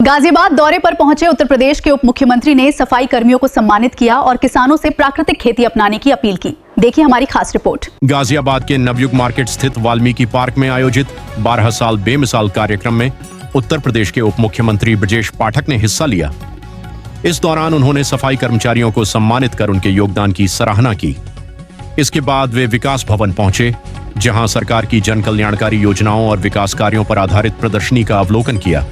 गाजियाबाद दौरे पर पहुंचे उत्तर प्रदेश के उप मुख्यमंत्री ने सफाई कर्मियों को सम्मानित किया और किसानों से प्राकृतिक खेती अपनाने की अपील की। देखिए हमारी खास रिपोर्ट। गाजियाबाद के नवयुग मार्केट स्थित वाल्मीकि पार्क में आयोजित 12 साल बेमिसाल कार्यक्रम में उत्तर प्रदेश के उप मुख्यमंत्री ब्रजेश पाठक ने हिस्सा लिया। इस दौरान उन्होंने सफाई कर्मचारियों को सम्मानित कर उनके योगदान की सराहना की। इसके बाद वे विकास भवन पहुंचे, जहां सरकार की जन कल्याणकारी योजनाओं और विकास कार्यों पर आधारित प्रदर्शनी का अवलोकन किया।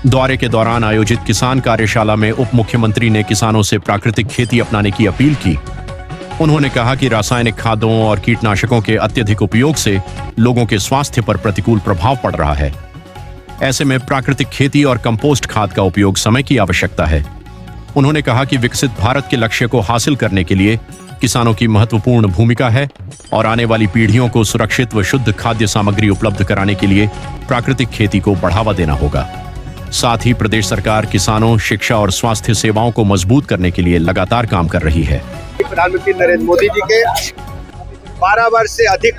दौरे के दौरान आयोजित किसान कार्यशाला में उप मुख्यमंत्री ने किसानों से प्राकृतिक खेती अपनाने की अपील की। उन्होंने कहा कि रासायनिक खादों और कीटनाशकों के अत्यधिक उपयोग से लोगों के स्वास्थ्य पर प्रतिकूल प्रभाव पड़ रहा है। ऐसे में प्राकृतिक खेती और कंपोस्ट खाद का उपयोग समय की आवश्यकता है। उन्होंने कहा कि विकसित भारत के लक्ष्य को हासिल करने के लिए किसानों की महत्वपूर्ण भूमिका है और आने वाली पीढ़ियों को सुरक्षित व शुद्ध खाद्य सामग्री उपलब्ध कराने के लिए प्राकृतिक खेती को बढ़ावा देना होगा। साथ ही प्रदेश सरकार किसानों, शिक्षा और स्वास्थ्य सेवाओं को मजबूत करने के लिए लगातार काम कर रही है। प्रधानमंत्री नरेंद्र मोदी जी के 12 वर्ष से अधिक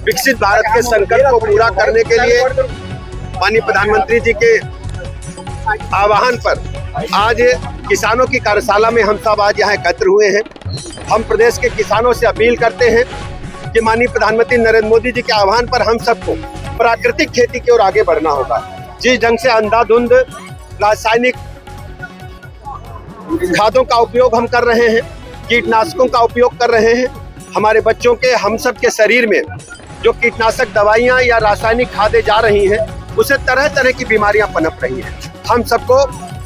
विकसित भारत के संकल्प को पूरा करने के लिए माननीय प्रधानमंत्री जी के आह्वान पर आज किसानों की कार्यशाला में हम सब आज यहाँ एकत्र हुए हैं। हम प्रदेश के किसानों से अपील करते हैं कि माननीय प्रधानमंत्री नरेंद्र मोदी जी के आह्वान पर हम सबको प्राकृतिक खेती की ओर आगे बढ़ना होगा। जिस ढंग से अंधाधुंध रासायनिक खादों का उपयोग हम कर रहे हैं, कीटनाशकों का उपयोग कर रहे हैं, हमारे बच्चों के, हम सब के शरीर में जो कीटनाशक दवाइयाँ या रासायनिक खादें जा रही हैं, उससे तरह तरह की बीमारियां पनप रही हैं। हम सबको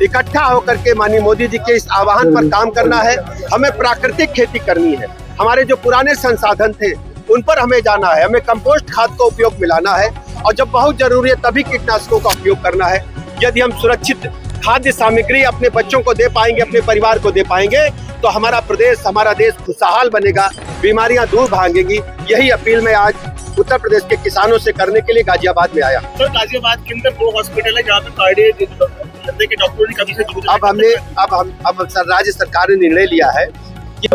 इकट्ठा होकर के माननीय मोदी जी के इस आह्वान पर काम करना है। हमें प्राकृतिक खेती करनी है। हमारे जो पुराने संसाधन थे उन पर हमें जाना है। हमें कंपोस्ट खाद का उपयोग मिलाना है और जब बहुत जरूरी है तभी कीटनाशकों का उपयोग करना है। यदि हम सुरक्षित खाद्य सामग्री अपने बच्चों को दे पाएंगे, अपने परिवार को दे पाएंगे, तो हमारा प्रदेश, हमारा देश खुशहाल बनेगा, बीमारियां दूर भागेंगी। यही अपील मैं आज उत्तर प्रदेश के किसानों से करने के लिए गाजियाबाद में आया। तो गाजियाबाद के अंदर 2 हॉस्पिटल है जहाँ पे कार्डियक के डॉक्टरों ने कभी से अब राज्य सरकार ने निर्णय लिया है कि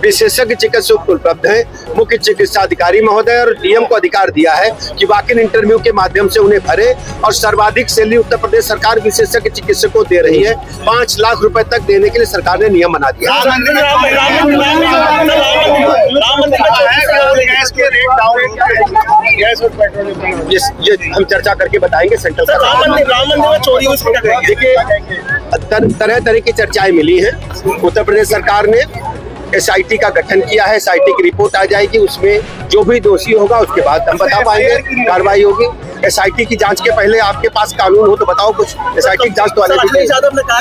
विशेषज्ञ चिकित्सक उपलब्ध है। मुख्य चिकित्सा अधिकारी महोदय और डीएम को अधिकार दिया है कि वॉक इन इंटरव्यू के माध्यम से उन्हें भरे और सर्वाधिक सैलरी उत्तर प्रदेश सरकार विशेषज्ञ चिकित्सकों दे रही है। 5 लाख रुपए तक देने के लिए सरकार ने नियम बना दिया। ये हम चर्चा करके बताएंगे सेंट्रल सरकार। देखिए, तरह तरह की चर्चाएं मिली हैं। उत्तर प्रदेश सरकार ने SIT का गठन किया है। SIT की रिपोर्ट आ जाएगी, उसमें जो भी दोषी होगा उसके बाद हम बता पाएंगे, कार्रवाई होगी। SIT की जांच के पहले आपके पास कानून हो तो बताओ कुछ। SIT की जांच तो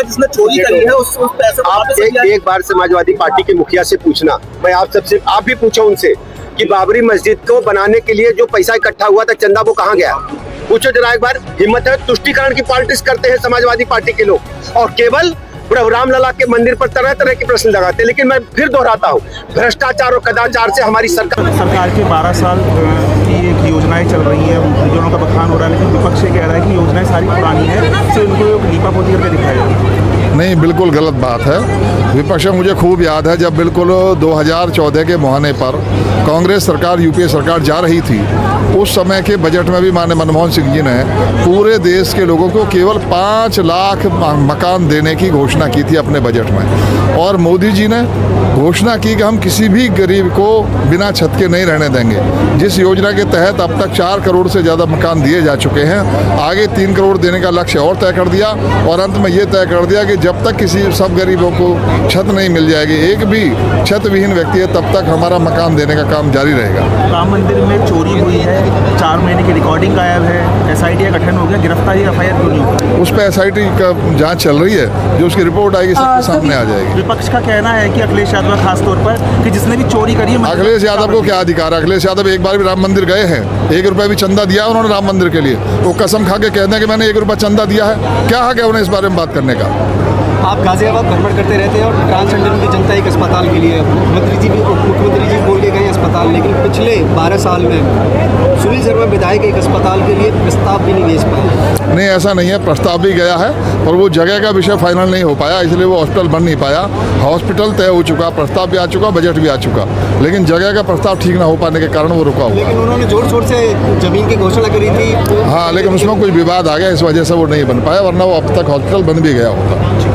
जिसने चोरी करी है उस पैसे आप एक बार समाजवादी पार्टी के मुखिया से पूछना, मैं आप भी पूछो उनसे कि बाबरी मस्जिद को बनाने के लिए जो पैसा इकट्ठा हुआ था, चंदा, वो कहाँ गया? पूछो जरा एक बार। हिम्मत है, तुष्टीकरण की पॉलिटिक्स करते हैं समाजवादी पार्टी के लोग और केवल प्रभु रामलला के मंदिर पर तरह तरह के प्रश्न लगाते हैं। लेकिन मैं फिर दोहराता हूँ, भ्रष्टाचार और कदाचार से हमारी सरकार के 12 साल की एक योजनाएं चल रही है, योजनाओं का बखान हो रहा है, लेकिन विपक्ष कह रहा है कि योजनाएं सारी पुरानी है, इससे उनको लीपापोती करके दिखाया जाए। नहीं, बिल्कुल गलत बात है। विपक्ष मुझे खूब याद है जब बिल्कुल 2014 के मुहाने पर कांग्रेस सरकार, यूपीए सरकार जा रही थी, उस समय के बजट में भी माननीय मनमोहन सिंह जी ने पूरे देश के लोगों को केवल 5 लाख मकान देने की घोषणा की थी अपने बजट में। और मोदी जी ने घोषणा की कि हम किसी भी गरीब को बिना छत के नहीं रहने देंगे। जिस योजना के तहत अब तक 4 करोड़ से ज़्यादा मकान दिए जा चुके हैं। आगे 3 करोड़ देने का लक्ष्य और तय कर दिया और अंत में ये तय कर दिया कि जब तक किसी सब गरीबों को छत नहीं मिल जाएगी, एक भी छत विहीन व्यक्ति है, तब तक हमारा मकान देने का काम जारी रहेगा। राम मंदिर में चोरी हुई है, 4 महीने की रिकॉर्डिंग गायब है, SIT का गठन हो गया, गिरफ्तारी FIR क्यों नहीं हुई? उस पर SIT का जांच चल रही है, जो उसकी रिपोर्ट आएगी सबके सामने आ जाएगी। विपक्ष का कहना है कि अखिलेश यादव खास तौर पर कि जिसने भी चोरी करी है। अखिलेश यादव को क्या अधिकार है? अखिलेश यादव एक बार भी राम मंदिर गए हैं, 1 रुपया भी चंदा दिया उन्होंने राम मंदिर के लिए? वो कसम खा के कहते हैं कि मैंने 1 रुपया चंदा दिया है। क्या हक है उन्हें इस बारे में बात करने का? आप गाजियाबाद भ्रमण करते रहते हैं और ट्रांसजेंडर की जनता एक अस्पताल के लिए मुख्यमंत्री जी बोल के गए अस्पताल, लेकिन पिछले 12 साल में सुनील शर्मा विधायक एक अस्पताल के लिए प्रस्ताव भी नहीं भेज पाए। नहीं, ऐसा नहीं है, प्रस्ताव भी गया है पर वो जगह का विषय फाइनल नहीं हो पाया, इसलिए वो हॉस्पिटल बन नहीं पाया। हॉस्पिटल तय हो चुका, प्रस्ताव भी आ चुका, बजट भी आ चुका, लेकिन जगह का प्रस्ताव ठीक ना हो पाने के कारण वो रुका हुआ। लेकिन उन्होंने जोर शोर से जमीन की घोषणा करी थी। हाँ, लेकिन उसमें कोई विवाद आ गया, इस वजह से वो नहीं बन पाया, वरना वो अब तक हॉस्पिटल बन भी गया होता।